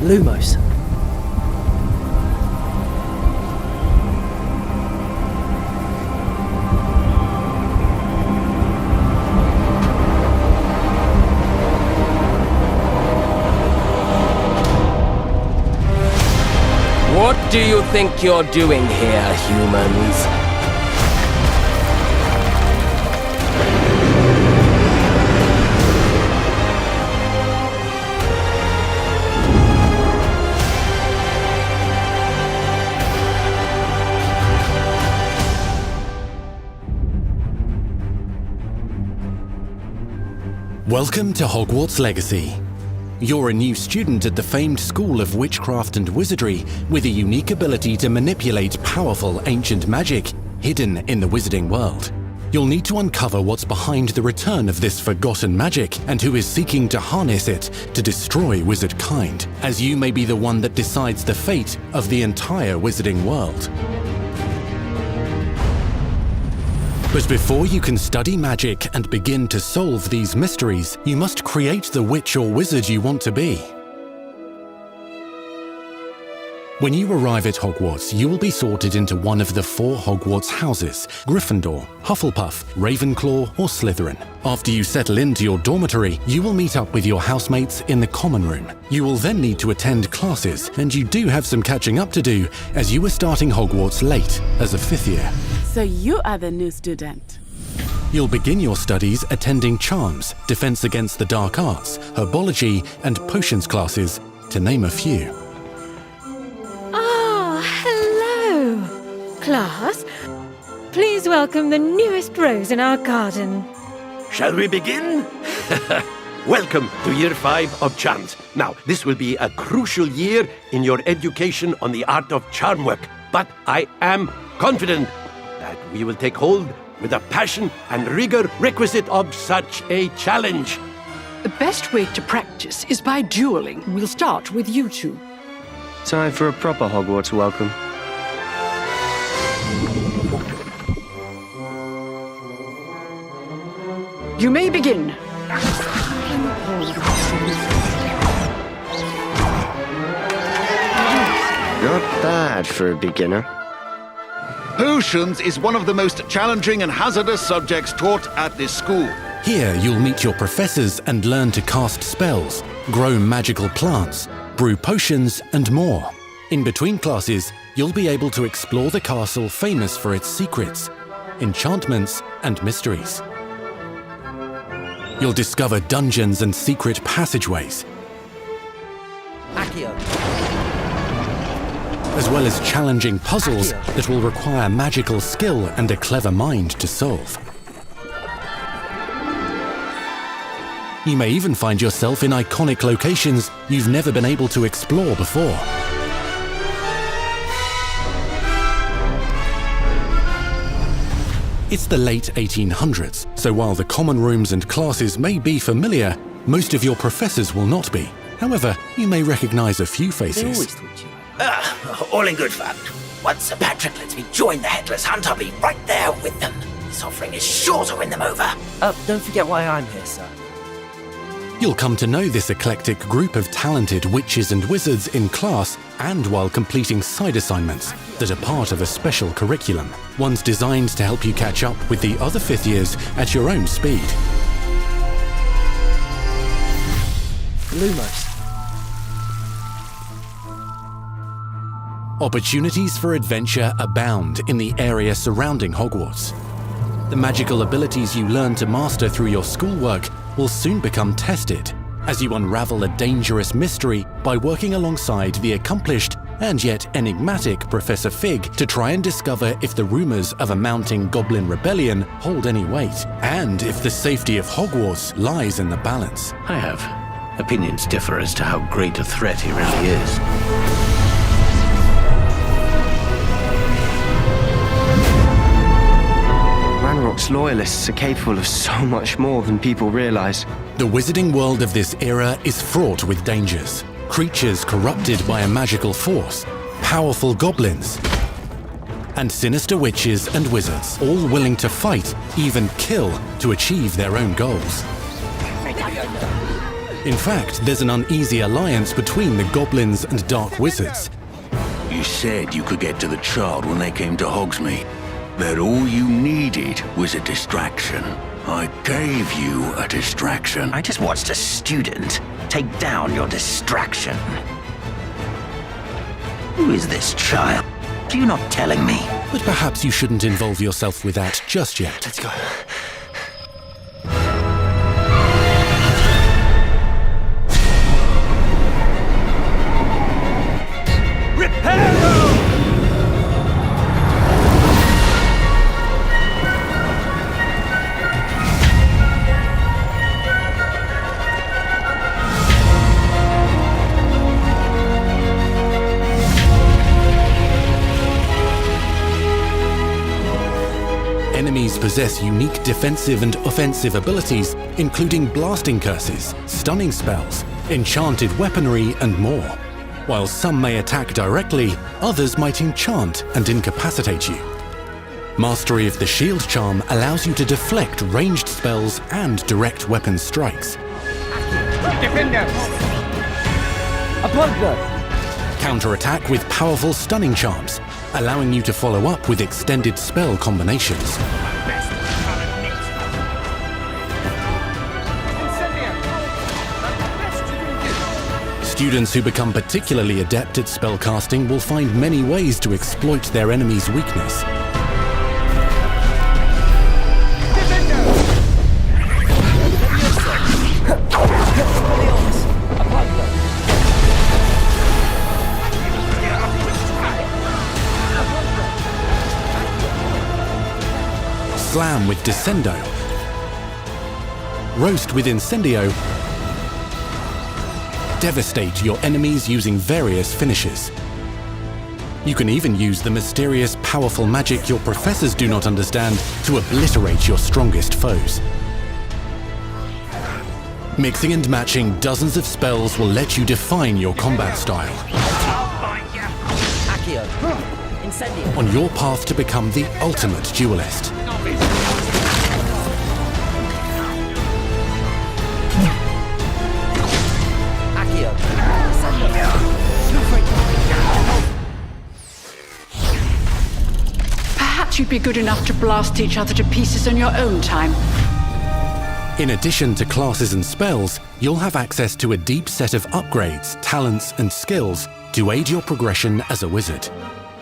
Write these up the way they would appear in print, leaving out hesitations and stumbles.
Lumos. What do you think you're doing here, humans? Welcome to Hogwarts Legacy. You're a new student at the famed School of Witchcraft and Wizardry with a unique ability to manipulate powerful ancient magic hidden in the wizarding world. You'll need to uncover what's behind the return of this forgotten magic and who is seeking to harness it to destroy wizard kind, as you may be the one that decides the fate of the entire wizarding world. But before you can study magic and begin to solve these mysteries, you must create the witch or wizard you want to be. When you arrive at Hogwarts, you will be sorted into one of the 4 Hogwarts houses: Gryffindor, Hufflepuff, Ravenclaw, or Slytherin. After you settle into your dormitory, you will meet up with your housemates in the common room. You will then need to attend classes, and you do have some catching up to do, as you are starting Hogwarts late as a 5th year. So you are the new student. You'll begin your studies attending Charms, Defense Against the Dark Arts, Herbology, and Potions classes, to name a few. Hello, class. Please welcome the newest rose in our garden. Shall we begin? Welcome to Year 5 of Charms. Now, this will be a crucial year in your education on the art of charm work, but I am confident that we will take hold with the passion and rigor requisite of such a challenge. The best way to practice is by dueling. We'll start with you two. Time for a proper Hogwarts welcome. You may begin. Not bad for a beginner. Potions is one of the most challenging and hazardous subjects taught at this school. Here you'll meet your professors and learn to cast spells, grow magical plants, brew potions, and more. In between classes, you'll be able to explore the castle famous for its secrets, enchantments, and mysteries. You'll discover dungeons and secret passageways, as well as challenging puzzles that will require magical skill and a clever mind to solve. You may even find yourself in iconic locations you've never been able to explore before. It's the late 1800s, so while the common rooms and classes may be familiar, most of your professors will not be. However, you may recognize a few faces. All in good fun. Once Sir Patrick lets me join the Headless Hunt, I'll be right there with them. This offering is sure to win them over. Don't forget why I'm here, sir. You'll come to know this eclectic group of talented witches and wizards in class and while completing side assignments that are part of a special curriculum, ones designed to help you catch up with the other 5th years at your own speed. Lumos. Opportunities for adventure abound in the area surrounding Hogwarts. The magical abilities you learn to master through your schoolwork will soon become tested as you unravel a dangerous mystery by working alongside the accomplished and yet enigmatic Professor Fig to try and discover if the rumors of a mounting goblin rebellion hold any weight, and if the safety of Hogwarts lies in the balance. I have. Opinions differ as to how great a threat he really is. Ranrock's loyalists are capable of so much more than people realize. The wizarding world of this era is fraught with dangers. Creatures corrupted by a magical force, powerful goblins, and sinister witches and wizards, all willing to fight, even kill, to achieve their own goals. In fact, there's an uneasy alliance between the goblins and dark wizards. You said you could get to the child when they came to Hogsmeade. That all you needed was a distraction. I gave you a distraction. I just watched a student take down your distraction. Who is this child? Are you not telling me? But perhaps you shouldn't involve yourself with that just yet. Let's go. Enemies possess unique defensive and offensive abilities, including blasting curses, stunning spells, enchanted weaponry, and more. While some may attack directly, others might enchant and incapacitate you. Mastery of the shield charm allows you to deflect ranged spells and direct weapon strikes. Defender! Upon blood! Counterattack with powerful stunning charms, allowing you to follow up with extended spell combinations. Students who become particularly adept at spellcasting will find many ways to exploit their enemy's weakness. Slam with Descendo, Roast with Incendio, devastate your enemies using various finishes. You can even use the mysterious, powerful magic your professors do not understand to obliterate your strongest foes. Mixing and matching dozens of spells will let you define your combat style. Accio. Incendio. On your path to become the ultimate duelist. Accio. Perhaps you'd be good enough to blast each other to pieces on your own time. In addition to classes and spells, you'll have access to a deep set of upgrades, talents, and skills to aid your progression as a wizard.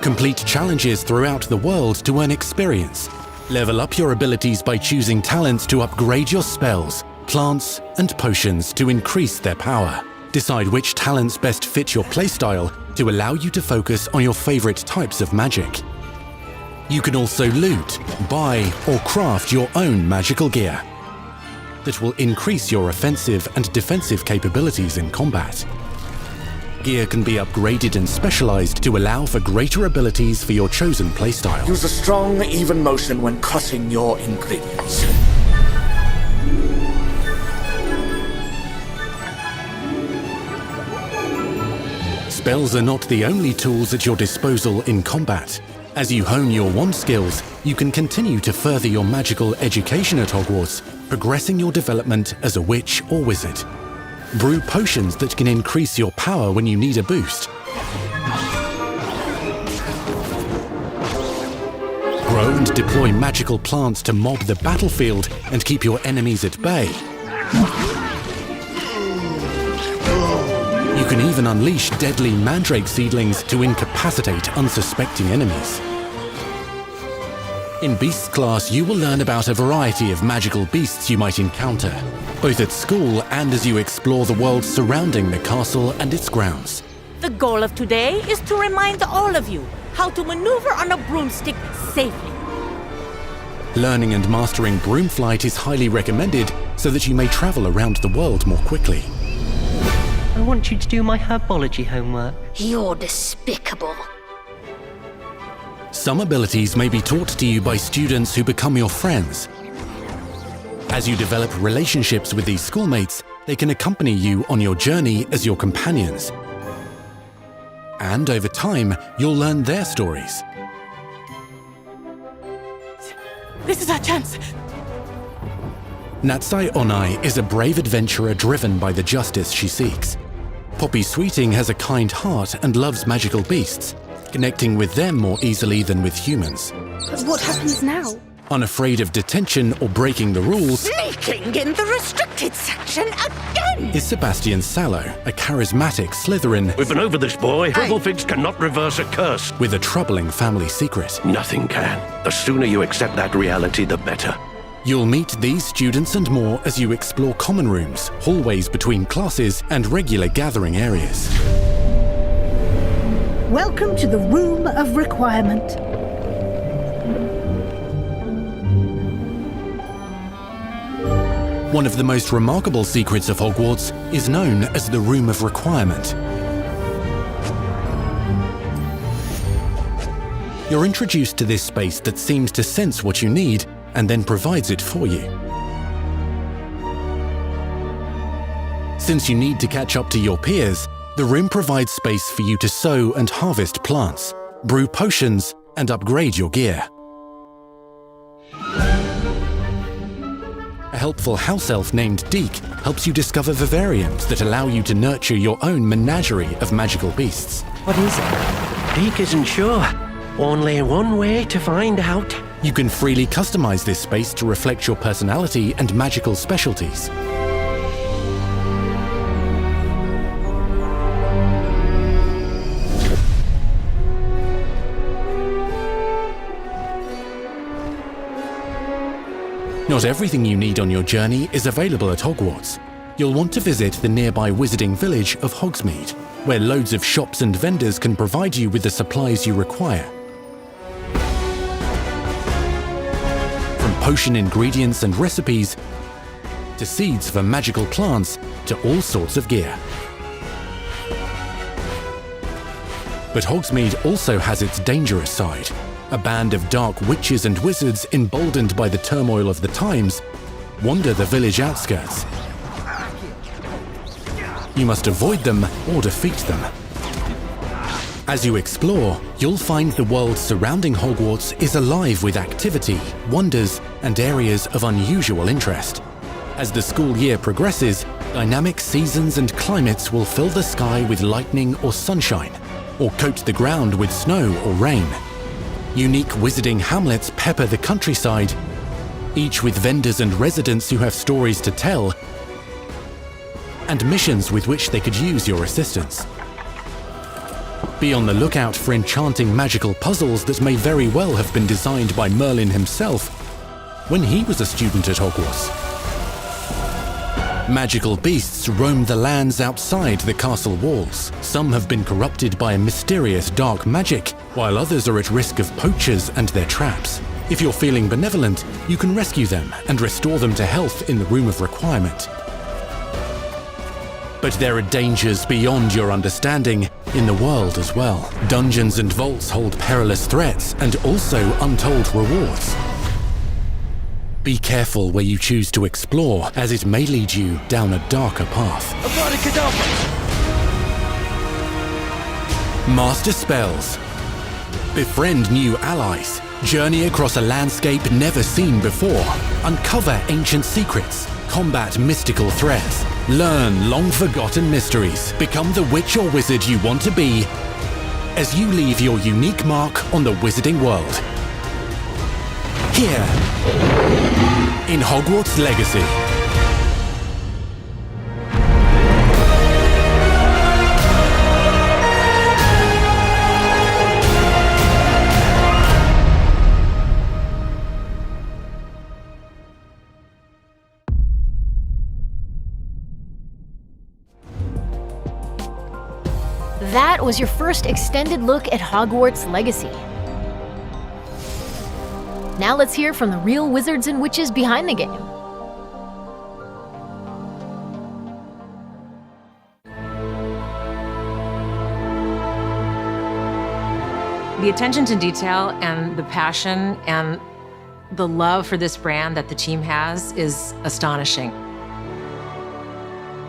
Complete challenges throughout the world to earn experience. Level up your abilities by choosing talents to upgrade your spells, plants, and potions to increase their power. Decide which talents best fit your playstyle to allow you to focus on your favorite types of magic. You can also loot, buy, or craft your own magical gear that will increase your offensive and defensive capabilities in combat. Gear can be upgraded and specialized to allow for greater abilities for your chosen playstyle. Use a strong, even motion when cutting your ingredients. Spells are not the only tools at your disposal in combat. As you hone your wand skills, you can continue to further your magical education at Hogwarts, progressing your development as a witch or wizard. Brew potions that can increase your power when you need a boost. Grow and deploy magical plants to mob the battlefield and keep your enemies at bay. You can even unleash deadly mandrake seedlings to incapacitate unsuspecting enemies. In Beasts class, you will learn about a variety of magical beasts you might encounter, both at school and as you explore the world surrounding the castle and its grounds. The The goal of today is to remind all of you how to maneuver on a broomstick safely. Learning and mastering broom flight is highly recommended so that you may travel around the world more quickly. I want you to do my herbology homework. You're despicable. Some abilities may be taught to you by students who become your friends. As you develop relationships with these schoolmates, they can accompany you on your journey as your companions. And over time, you'll learn their stories. This is our chance. Natsai Onai is a brave adventurer driven by the justice she seeks. Poppy Sweeting has a kind heart and loves magical beasts, connecting with them more easily than with humans. But what happens now? Unafraid of detention or breaking the rules, Sneaking in the restricted section again! is Sebastian Sallow, a charismatic Slytherin We've been over this, boy. Figs cannot reverse a curse. with a troubling family secret. Nothing can. The sooner you accept that reality, the better. You'll meet these students and more as you explore common rooms, hallways between classes, and regular gathering areas. Welcome to the Room of Requirement. One of the most remarkable secrets of Hogwarts is known as the Room of Requirement. You're introduced to this space that seems to sense what you need and then provides it for you. Since you need to catch up to your peers, the room provides space for you to sow and harvest plants, brew potions, and upgrade your gear. A helpful house elf named Deke helps you discover vivariums that allow you to nurture your own menagerie of magical beasts. What is it? Deke isn't sure. Only one way to find out. You can freely customize this space to reflect your personality and magical specialties. Not everything you need on your journey is available at Hogwarts. You'll want to visit the nearby wizarding village of Hogsmeade, where loads of shops and vendors can provide you with the supplies you require. From potion ingredients and recipes, to seeds for magical plants, to all sorts of gear. But Hogsmeade also has its dangerous side. A band of dark witches and wizards, emboldened by the turmoil of the times, wander the village outskirts. You must avoid them or defeat them. As you explore, you'll find the world surrounding Hogwarts is alive with activity, wonders, and areas of unusual interest. As the school year progresses, dynamic seasons and climates will fill the sky with lightning or sunshine, or coat the ground with snow or rain. Unique wizarding hamlets pepper the countryside, each with vendors and residents who have stories to tell, and missions with which they could use your assistance. Be on the lookout for enchanting magical puzzles that may very well have been designed by Merlin himself when he was a student at Hogwarts. Magical beasts roam the lands outside the castle walls. Some have been corrupted by a mysterious dark magic, while others are at risk of poachers and their traps. If you're feeling benevolent, you can rescue them and restore them to health in the Room of Requirement. But there are dangers beyond your understanding in the world as well. Dungeons and vaults hold perilous threats and also untold rewards. Be careful where you choose to explore, as it may lead you down a darker path. Master spells. Befriend new allies. Journey across a landscape never seen before. Uncover ancient secrets. Combat mystical threats. Learn long-forgotten mysteries. Become the witch or wizard you want to be as you leave your unique mark on the wizarding world. Here, in Hogwarts Legacy. The That was your first extended look at Hogwarts Legacy. Now let's hear from the real wizards and witches behind the game. The attention to detail and the passion and the love for this brand that the team has is astonishing.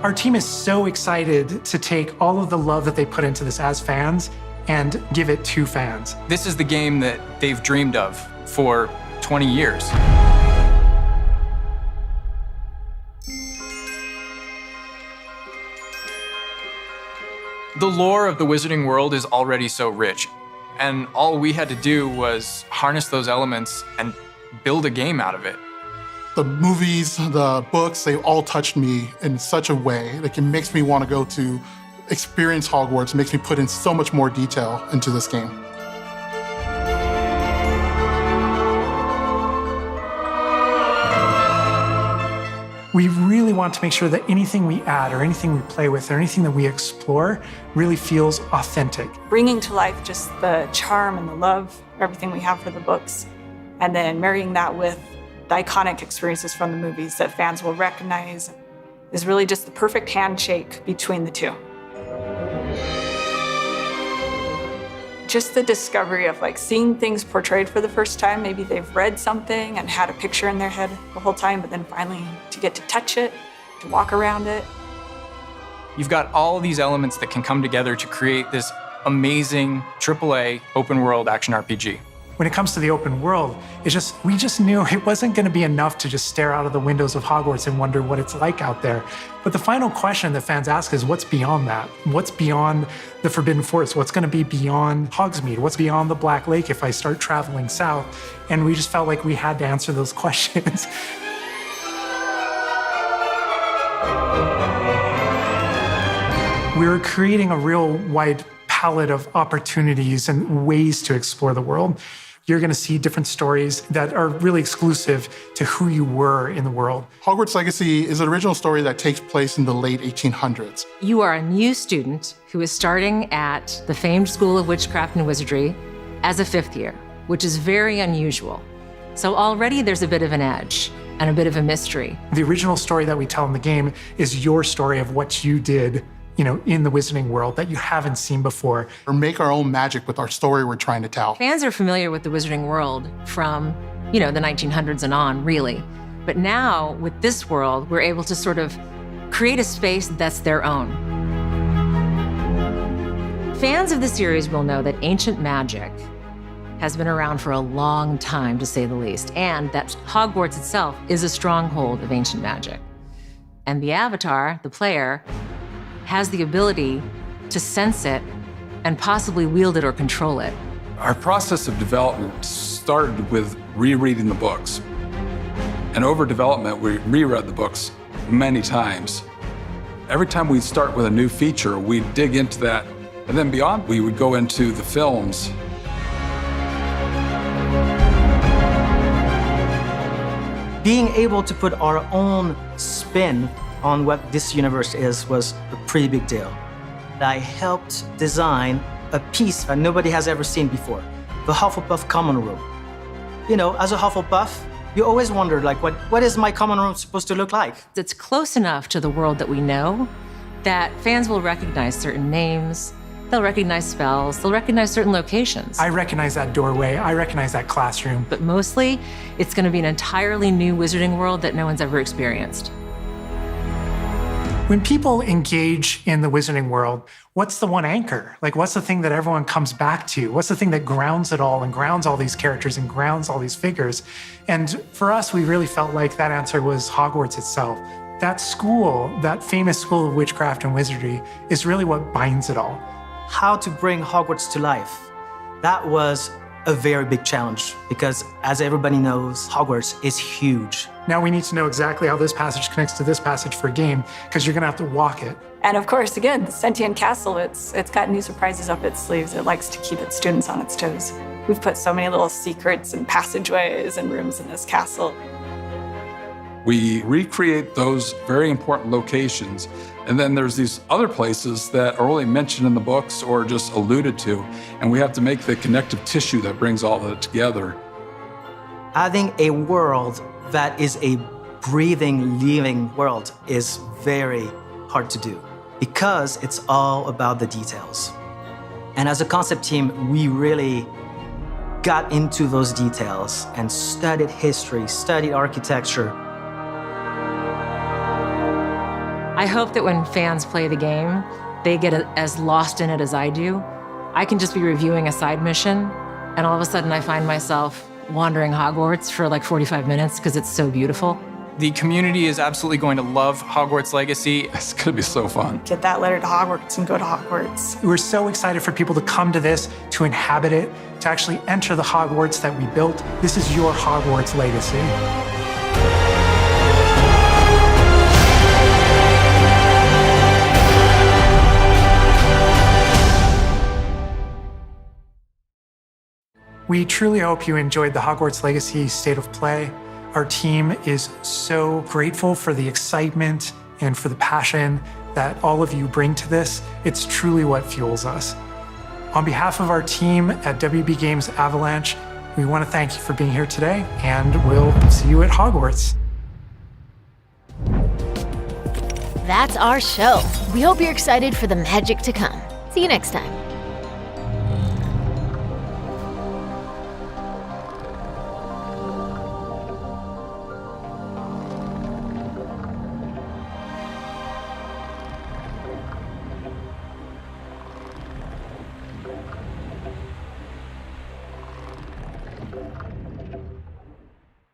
Our team is so excited to take all of the love that they put into this as fans and give it to fans. This is the game that they've dreamed of for 20 years. The lore of the Wizarding World is already so rich, and all we had to do was harness those elements and build a game out of it. The movies, the books, they all touched me in such a way. Like, it makes me want to go to experience Hogwarts, makes me put in so much more detail into this game. We really want to make sure that anything we add or anything we play with or anything that we explore really feels authentic. Bringing to life just the charm and the love, everything we have for the books, and then marrying that with the iconic experiences from the movies that fans will recognize is really just the perfect handshake between the two. Just the discovery of like seeing things portrayed for the first time. Maybe they've read something and had a picture in their head the whole time, but then finally to get to touch it, to walk around it. You've got all these elements that can come together to create this amazing AAA open world action RPG. When it comes to the open world, we just knew it wasn't going to be enough to just stare out of the windows of Hogwarts and wonder what it's like out there. But the final question that fans ask is, what's beyond that? What's beyond the Forbidden Forest? What's going to be beyond Hogsmeade? What's beyond the Black Lake if I start traveling south? And we just felt like we had to answer those questions. We were creating a real wide palette of opportunities and ways to explore the world. You're going to see different stories that are really exclusive to who you were in the world. Hogwarts Legacy is an original story that takes place in the late 1800s. You are a new student who is starting at the famed School of Witchcraft and Wizardry as a 5th year, which is very unusual. So already there's a bit of an edge and a bit of a mystery. The original story that we tell in the game is your story of what you did, in the Wizarding world that you haven't seen before. Or make our own magic with our story we're trying to tell. Fans are familiar with the Wizarding world from, the 1900s and on, really. But now, with this world, we're able to sort of create a space that's their own. Fans of the series will know that ancient magic has been around for a long time, to say the least, and that Hogwarts itself is a stronghold of ancient magic. And the Avatar, the player, has the ability to sense it and possibly wield it or control it. Our process of development started with rereading the books. And over development, we reread the books many times. Every time we'd start with a new feature, we'd dig into that. And then beyond, we would go into the films. Being able to put our own spin on what this universe is was a pretty big deal. I helped design a piece that nobody has ever seen before, the Hufflepuff common room. As a Hufflepuff, you always wondered, what is my common room supposed to look like? It's close enough to the world that we know that fans will recognize certain names, they'll recognize spells, they'll recognize certain locations. I recognize that doorway, I recognize that classroom. But mostly, it's going to be an entirely new Wizarding world that no one's ever experienced. When people engage in the Wizarding world, what's the one anchor? What's the thing that everyone comes back to? What's the thing that grounds it all and grounds all these characters and grounds all these figures? And for us, we really felt like that answer was Hogwarts itself. That school, that famous School of Witchcraft and Wizardry, is really what binds it all. How to bring Hogwarts to life. That was a very big challenge because, as everybody knows, Hogwarts is huge. Now we need to know exactly how this passage connects to this passage for a game, because you're going to have to walk it. And of course, again, the Sentient Castle, it's got new surprises up its sleeves. It likes to keep its students on its toes. We've put so many little secrets and passageways and rooms in this castle. We recreate those very important locations. And then there's these other places that are only mentioned in the books or just alluded to. And we have to make the connective tissue that brings all that together. Having a world that is a breathing, living world is very hard to do because it's all about the details. And as a concept team, we really got into those details and studied history, studied architecture. I hope that when fans play the game, they get as lost in it as I do. I can just be reviewing a side mission, and all of a sudden I find myself wandering Hogwarts for like 45 minutes because it's so beautiful. The community is absolutely going to love Hogwarts Legacy. It's going to be so fun. Get that letter to Hogwarts and go to Hogwarts. We're so excited for people to come to this, to inhabit it, to actually enter the Hogwarts that we built. This is your Hogwarts Legacy. We truly hope you enjoyed the Hogwarts Legacy State of Play. Our team is so grateful for the excitement and for the passion that all of you bring to this. It's truly what fuels us. On behalf of our team at WB Games Avalanche, we want to thank you for being here today, and we'll see you at Hogwarts. That's our show. We hope you're excited for the magic to come. See you next time.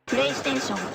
PlayStation